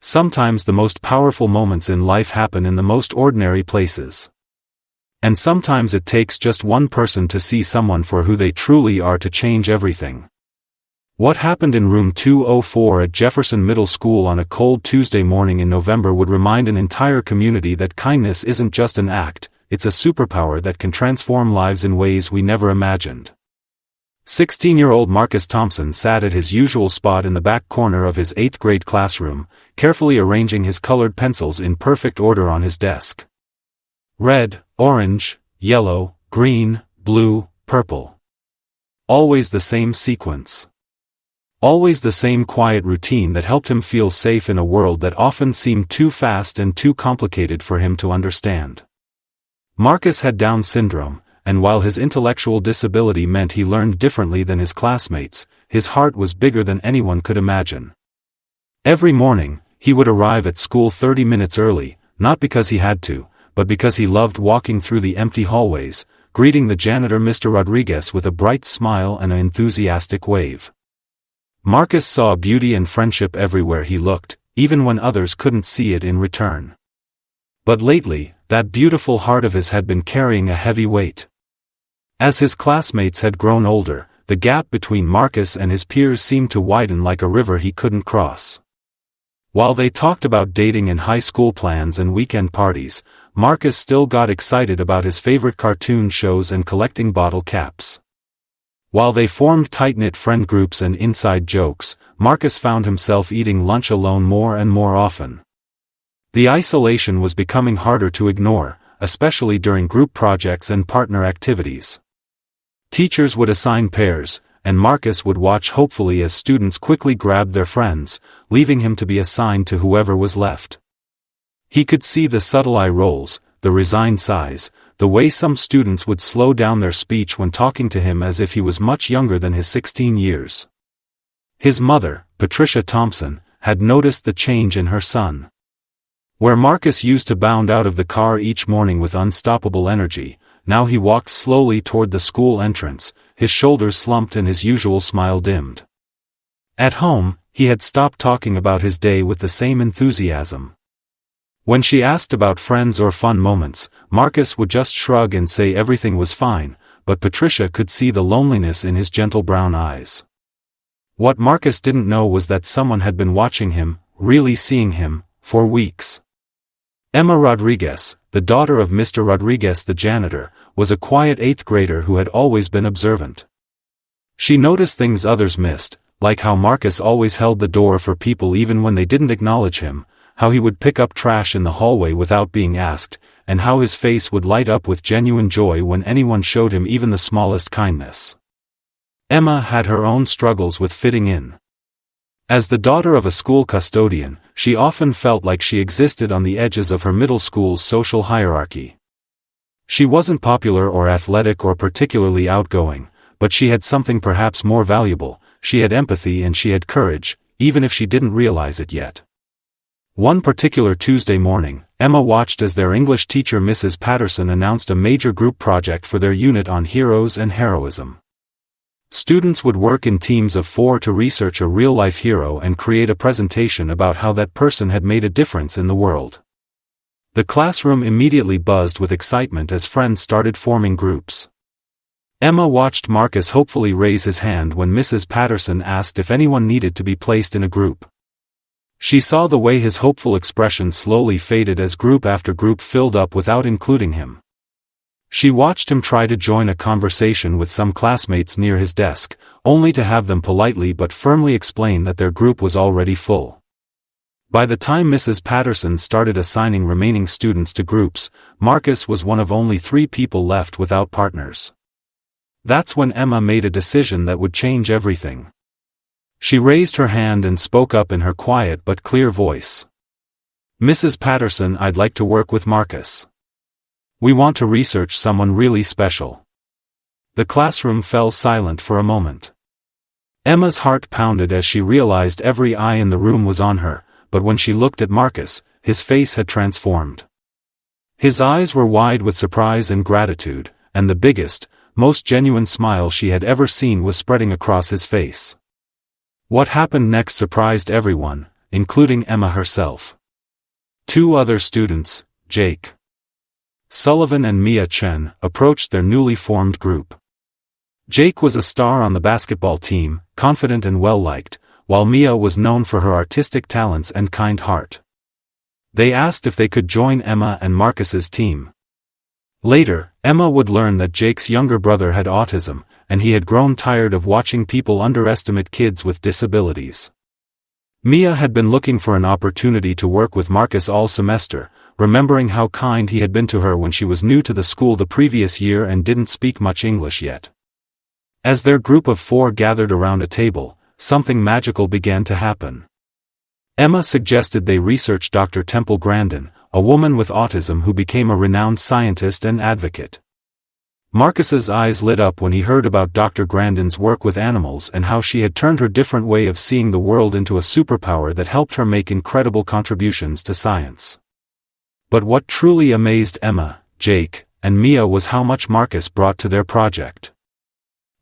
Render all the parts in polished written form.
Sometimes the most powerful moments in life happen in the most ordinary places. And sometimes it takes just one person to see someone for who they truly are to change everything. What happened in room 204 at Jefferson Middle School on a cold Tuesday morning in November would remind an entire community that kindness isn't just an act, it's a superpower that can transform lives in ways we never imagined. 16-year-old Marcus Thompson sat at his usual spot in the back corner of his 8th grade classroom, carefully arranging his colored pencils in perfect order on his desk. Red, orange, yellow, green, blue, purple. Always the same sequence. Always the same quiet routine that helped him feel safe in a world that often seemed too fast and too complicated for him to understand. Marcus had Down syndrome, and while his intellectual disability meant he learned differently than his classmates, his heart was bigger than anyone could imagine. Every morning, he would arrive at school 30 minutes early, not because he had to, but because he loved walking through the empty hallways, greeting the janitor Mr. Rodriguez with a bright smile and an enthusiastic wave. Marcus saw beauty and friendship everywhere he looked, even when others couldn't see it in return. But lately, that beautiful heart of his had been carrying a heavy weight. As his classmates had grown older, the gap between Marcus and his peers seemed to widen like a river he couldn't cross. While they talked about dating and high school plans and weekend parties, Marcus still got excited about his favorite cartoon shows and collecting bottle caps. While they formed tight-knit friend groups and inside jokes, Marcus found himself eating lunch alone more and more often. The isolation was becoming harder to ignore, especially during group projects and partner activities. Teachers would assign pairs, and Marcus would watch hopefully as students quickly grabbed their friends, leaving him to be assigned to whoever was left. He could see the subtle eye rolls, the resigned sighs, the way some students would slow down their speech when talking to him as if he was much younger than his 16 years. His mother, Patricia Thompson, had noticed the change in her son. Where Marcus used to bound out of the car each morning with unstoppable energy, now he walked slowly toward the school entrance, his shoulders slumped and his usual smile dimmed. At home, he had stopped talking about his day with the same enthusiasm. When she asked about friends or fun moments, Marcus would just shrug and say everything was fine, but Patricia could see the loneliness in his gentle brown eyes. What Marcus didn't know was that someone had been watching him, really seeing him, for weeks. Emma Rodriguez, the daughter of Mr. Rodriguez the janitor, was a quiet 8th grader who had always been observant. She noticed things others missed, like how Marcus always held the door for people even when they didn't acknowledge him, how he would pick up trash in the hallway without being asked, and how his face would light up with genuine joy when anyone showed him even the smallest kindness. Emma had her own struggles with fitting in. As the daughter of a school custodian, she often felt like she existed on the edges of her middle school's social hierarchy. She wasn't popular or athletic or particularly outgoing, but she had something perhaps more valuable: she had empathy and she had courage, even if she didn't realize it yet. One particular Tuesday morning, Emma watched as their English teacher Mrs. Patterson announced a major group project for their unit on heroes and heroism. Students would work in teams of 4 to research a real-life hero and create a presentation about how that person had made a difference in the world. The classroom immediately buzzed with excitement as friends started forming groups. Emma watched Marcus hopefully raise his hand when Mrs. Patterson asked if anyone needed to be placed in a group. She saw the way his hopeful expression slowly faded as group after group filled up without including him. She watched him try to join a conversation with some classmates near his desk, only to have them politely but firmly explain that their group was already full. By the time Mrs. Patterson started assigning remaining students to groups, Marcus was one of only 3 people left without partners. That's when Emma made a decision that would change everything. She raised her hand and spoke up in her quiet but clear voice. "Mrs. Patterson, I'd like to work with Marcus. We want to research someone really special." The classroom fell silent for a moment. Emma's heart pounded as she realized every eye in the room was on her, but when she looked at Marcus, his face had transformed. His eyes were wide with surprise and gratitude, and the biggest, most genuine smile she had ever seen was spreading across his face. What happened next surprised everyone, including Emma herself. Two other students, Jake Sullivan and Mia Chen, approached their newly formed group. Jake was a star on the basketball team, confident and well-liked, while Mia was known for her artistic talents and kind heart. They asked if they could join Emma and Marcus's team. Later, Emma would learn that Jake's younger brother had autism, and he had grown tired of watching people underestimate kids with disabilities. Mia had been looking for an opportunity to work with Marcus all semester, remembering how kind he had been to her when she was new to the school the previous year and didn't speak much English yet. As their group of four gathered around a table, something magical began to happen. Emma suggested they research Dr. Temple Grandin, a woman with autism who became a renowned scientist and advocate. Marcus's eyes lit up when he heard about Dr. Grandin's work with animals and how she had turned her different way of seeing the world into a superpower that helped her make incredible contributions to science. But what truly amazed Emma, Jake, and Mia was how much Marcus brought to their project.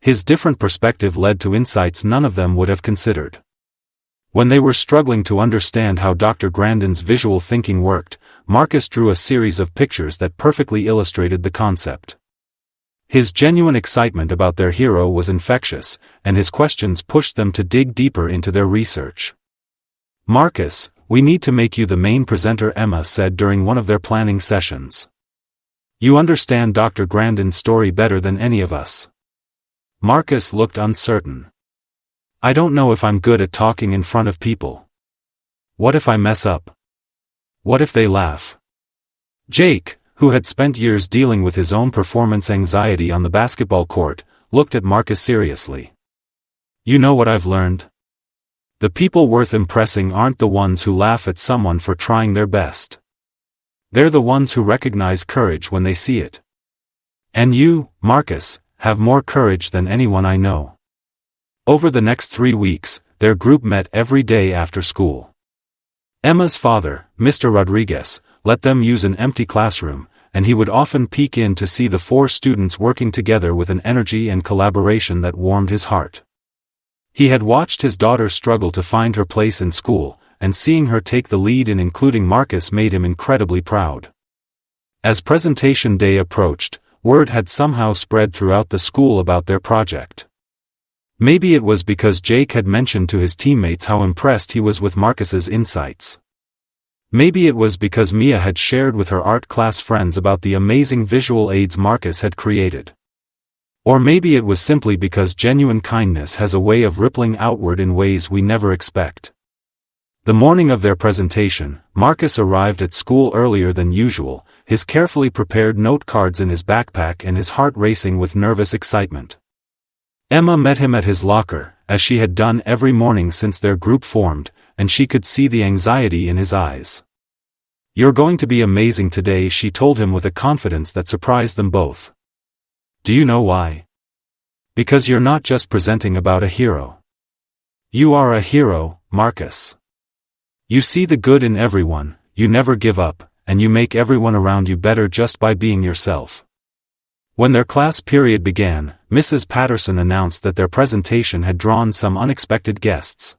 His different perspective led to insights none of them would have considered. When they were struggling to understand how Dr. Grandin's visual thinking worked, Marcus drew a series of pictures that perfectly illustrated the concept. His genuine excitement about their hero was infectious, and his questions pushed them to dig deeper into their research. "Marcus, we need to make you the main presenter," Emma said during one of their planning sessions. "You understand Dr. Grandin's story better than any of us." Marcus looked uncertain. "I don't know if I'm good at talking in front of people. What if I mess up? What if they laugh?" Jake, who had spent years dealing with his own performance anxiety on the basketball court, looked at Marcus seriously. "You know what I've learned? The people worth impressing aren't the ones who laugh at someone for trying their best. They're the ones who recognize courage when they see it. And you, Marcus, have more courage than anyone I know." Over the next 3 weeks, their group met every day after school. Emma's father, Mr. Rodriguez, let them use an empty classroom, and he would often peek in to see the four students working together with an energy and collaboration that warmed his heart. He had watched his daughter struggle to find her place in school, and seeing her take the lead in including Marcus made him incredibly proud. As presentation day approached, word had somehow spread throughout the school about their project. Maybe it was because Jake had mentioned to his teammates how impressed he was with Marcus's insights. Maybe it was because Mia had shared with her art class friends about the amazing visual aids Marcus had created. Or maybe it was simply because genuine kindness has a way of rippling outward in ways we never expect. The morning of their presentation, Marcus arrived at school earlier than usual, his carefully prepared note cards in his backpack and his heart racing with nervous excitement. Emma met him at his locker, as she had done every morning since their group formed, and she could see the anxiety in his eyes. "You're going to be amazing today," she told him with a confidence that surprised them both. "Do you know why? Because you're not just presenting about a hero. You are a hero, Marcus. You see the good in everyone, you never give up, and you make everyone around you better just by being yourself." When their class period began, Mrs. Patterson announced that their presentation had drawn some unexpected guests.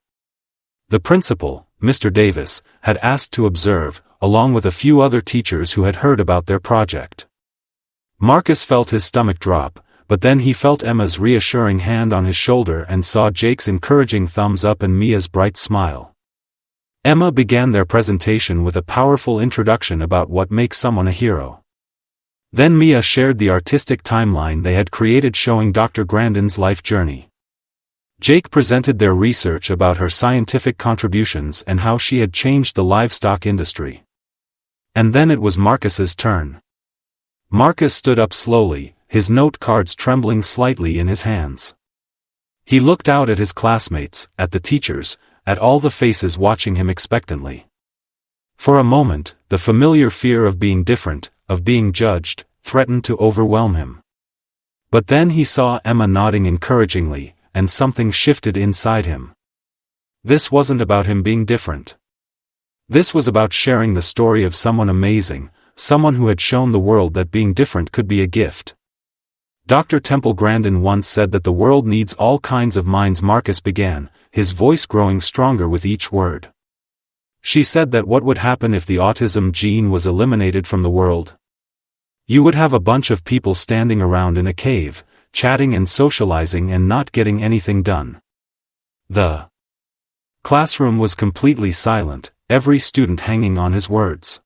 The principal, Mr. Davis, had asked to observe, along with a few other teachers who had heard about their project. Marcus felt his stomach drop, but then he felt Emma's reassuring hand on his shoulder and saw Jake's encouraging thumbs up and Mia's bright smile. Emma began their presentation with a powerful introduction about what makes someone a hero. Then Mia shared the artistic timeline they had created showing Dr. Grandin's life journey. Jake presented their research about her scientific contributions and how she had changed the livestock industry. And then it was Marcus's turn. Marcus stood up slowly, his note cards trembling slightly in his hands. He looked out at his classmates, at the teachers, at all the faces watching him expectantly. For a moment, the familiar fear of being different, of being judged, threatened to overwhelm him. But then he saw Emma nodding encouragingly, and something shifted inside him. This wasn't about him being different. This was about sharing the story of someone amazing, someone who had shown the world that being different could be a gift. Dr. Temple Grandin once said that the world needs all kinds of minds. Marcus began, his voice growing stronger with each word. She said that what would happen if the autism gene was eliminated from the world? You would have a bunch of people standing around in a cave, chatting and socializing and not getting anything done. The classroom was completely silent, every student hanging on his words.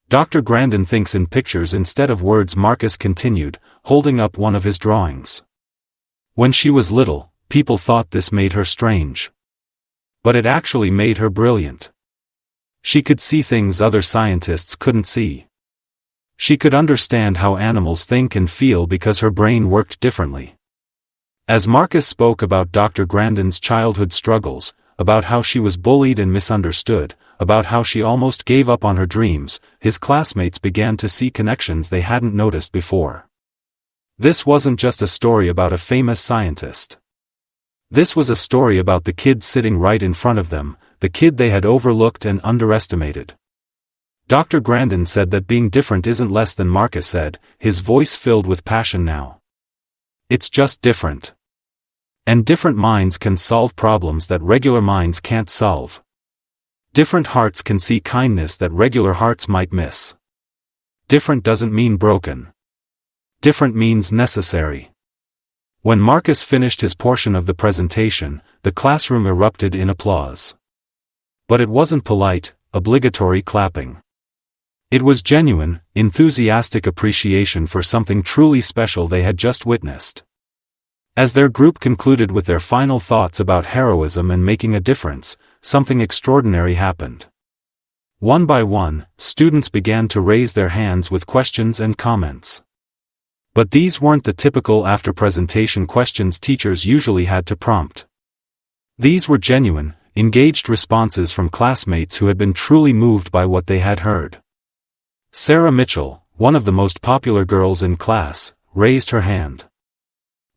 Dr. Grandin thinks in pictures instead of words, Marcus continued, holding up one of his drawings. When she was little, people thought this made her strange. But it actually made her brilliant. She could see things other scientists couldn't see. She could understand how animals think and feel because her brain worked differently. As Marcus spoke about Dr. Grandin's childhood struggles, about how she was bullied and misunderstood, about how she almost gave up on her dreams, his classmates began to see connections they hadn't noticed before. This wasn't just a story about a famous scientist. This was a story about the kid sitting right in front of them, the kid they had overlooked and underestimated. Dr. Grandin said that being different isn't less than Marcus said, his voice filled with passion now. It's just different. And different minds can solve problems that regular minds can't solve. Different hearts can see kindness that regular hearts might miss. Different doesn't mean broken. Different means necessary. When Marcus finished his portion of the presentation, the classroom erupted in applause. But it wasn't polite, obligatory clapping. It was genuine, enthusiastic appreciation for something truly special they had just witnessed. As their group concluded with their final thoughts about heroism and making a difference, something extraordinary happened. One by one, students began to raise their hands with questions and comments. But these weren't the typical after-presentation questions teachers usually had to prompt. These were genuine, engaged responses from classmates who had been truly moved by what they had heard. Sarah Mitchell, one of the most popular girls in class, raised her hand.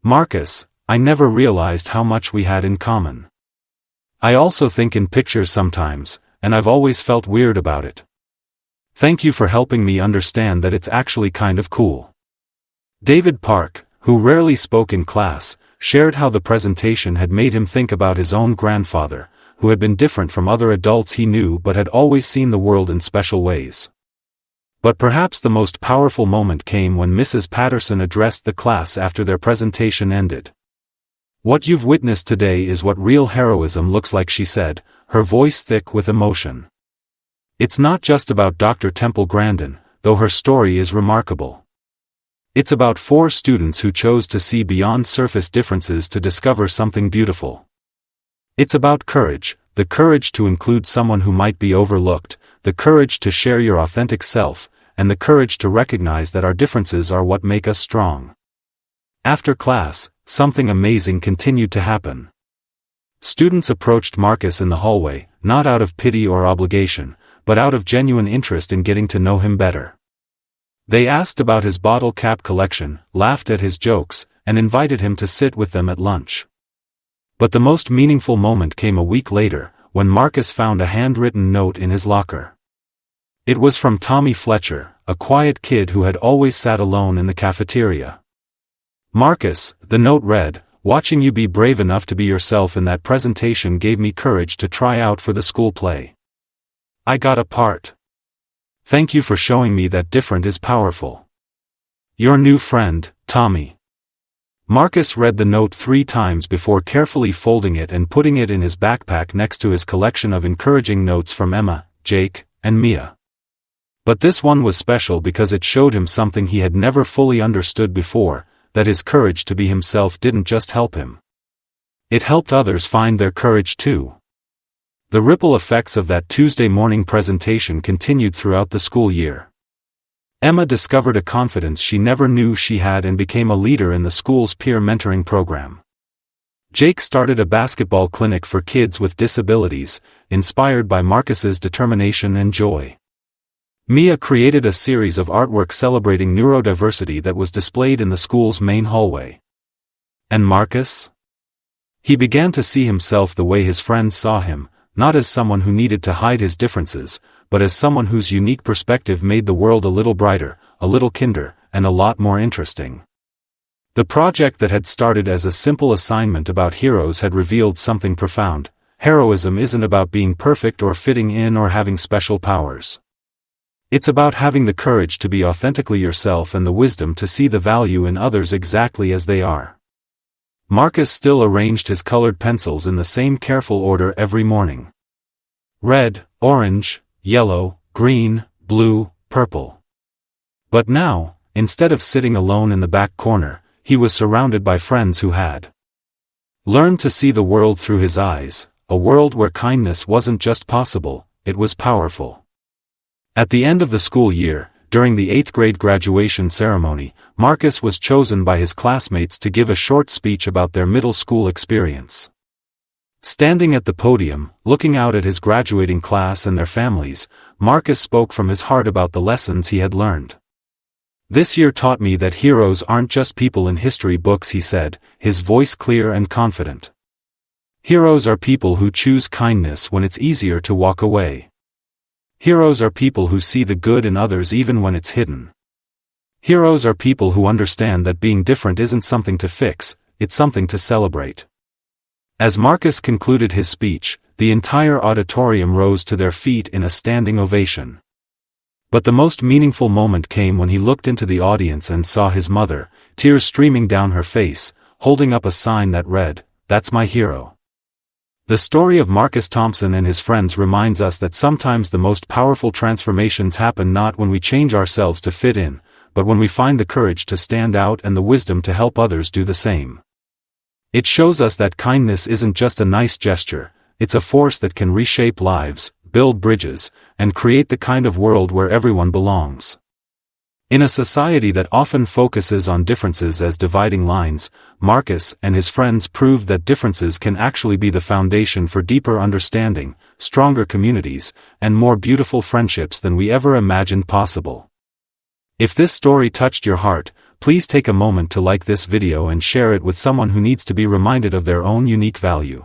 Marcus, I never realized how much we had in common. I also think in pictures sometimes, and I've always felt weird about it. Thank you for helping me understand that it's actually kind of cool. David Park, who rarely spoke in class, shared how the presentation had made him think about his own grandfather, who had been different from other adults he knew but had always seen the world in special ways. But perhaps the most powerful moment came when Mrs. Patterson addressed the class after their presentation ended. What you've witnessed today is what real heroism looks like, she said, her voice thick with emotion. It's not just about Dr. Temple Grandin, though her story is remarkable. It's about 4 students who chose to see beyond surface differences to discover something beautiful. It's about courage, the courage to include someone who might be overlooked, the courage to share your authentic self, and the courage to recognize that our differences are what make us strong. After class, something amazing continued to happen. Students approached Marcus in the hallway, not out of pity or obligation, but out of genuine interest in getting to know him better. They asked about his bottle cap collection, laughed at his jokes, and invited him to sit with them at lunch. But the most meaningful moment came a week later, when Marcus found a handwritten note in his locker. It was from Tommy Fletcher, a quiet kid who had always sat alone in the cafeteria. Marcus, the note read, watching you be brave enough to be yourself in that presentation gave me courage to try out for the school play. I got a part. Thank you for showing me that different is powerful. Your new friend, Tommy. Marcus read the note 3 times before carefully folding it and putting it in his backpack next to his collection of encouraging notes from Emma, Jake, and Mia. But this one was special because it showed him something he had never fully understood before, that his courage to be himself didn't just help him. It helped others find their courage too. The ripple effects of that Tuesday morning presentation continued throughout the school year. Emma discovered a confidence she never knew she had and became a leader in the school's peer mentoring program. Jake started a basketball clinic for kids with disabilities, inspired by Marcus's determination and joy. Mia created a series of artwork celebrating neurodiversity that was displayed in the school's main hallway. And Marcus? He began to see himself the way his friends saw him, not as someone who needed to hide his differences, but as someone whose unique perspective made the world a little brighter, a little kinder, and a lot more interesting. The project that had started as a simple assignment about heroes had revealed something profound. heroism isn't about being perfect or fitting in or having special powers. It's about having the courage to be authentically yourself and the wisdom to see the value in others exactly as they are. Marcus still arranged his colored pencils in the same careful order every morning. Red, orange, yellow, green, blue, purple. But now, instead of sitting alone in the back corner, he was surrounded by friends who had learned to see the world through his eyes, a world where kindness wasn't just possible, it was powerful. At the end of the school year, during the 8th grade graduation ceremony, Marcus was chosen by his classmates to give a short speech about their middle school experience. Standing at the podium, looking out at his graduating class and their families, Marcus spoke from his heart about the lessons he had learned. "This year taught me that heroes aren't just people in history books," he said, his voice clear and confident. "Heroes are people who choose kindness when it's easier to walk away. Heroes are people who see the good in others even when it's hidden. Heroes are people who understand that being different isn't something to fix, it's something to celebrate." As Marcus concluded his speech, the entire auditorium rose to their feet in a standing ovation. But the most meaningful moment came when he looked into the audience and saw his mother, tears streaming down her face, holding up a sign that read, "That's my hero." The story of Marcus Thompson and his friends reminds us that sometimes the most powerful transformations happen not when we change ourselves to fit in, but when we find the courage to stand out and the wisdom to help others do the same. It shows us that kindness isn't just a nice gesture, it's a force that can reshape lives, build bridges, and create the kind of world where everyone belongs. In a society that often focuses on differences as dividing lines, Marcus and his friends proved that differences can actually be the foundation for deeper understanding, stronger communities, and more beautiful friendships than we ever imagined possible. If this story touched your heart, please take a moment to like this video and share it with someone who needs to be reminded of their own unique value.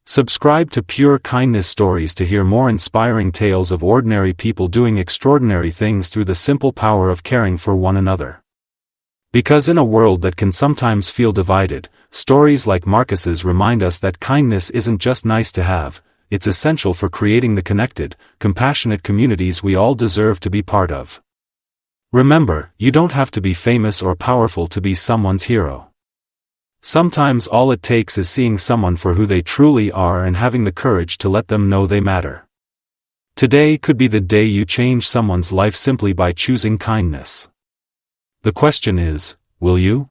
Subscribe to Pure Kindness Stories to hear more inspiring tales of ordinary people doing extraordinary things through the simple power of caring for one another. Because in a world that can sometimes feel divided, stories like Marcus's remind us that kindness isn't just nice to have, it's essential for creating the connected, compassionate communities we all deserve to be part of. Remember, you don't have to be famous or powerful to be someone's hero. Sometimes all it takes is seeing someone for who they truly are and having the courage to let them know they matter. Today could be the day you change someone's life simply by choosing kindness. The question is, will you?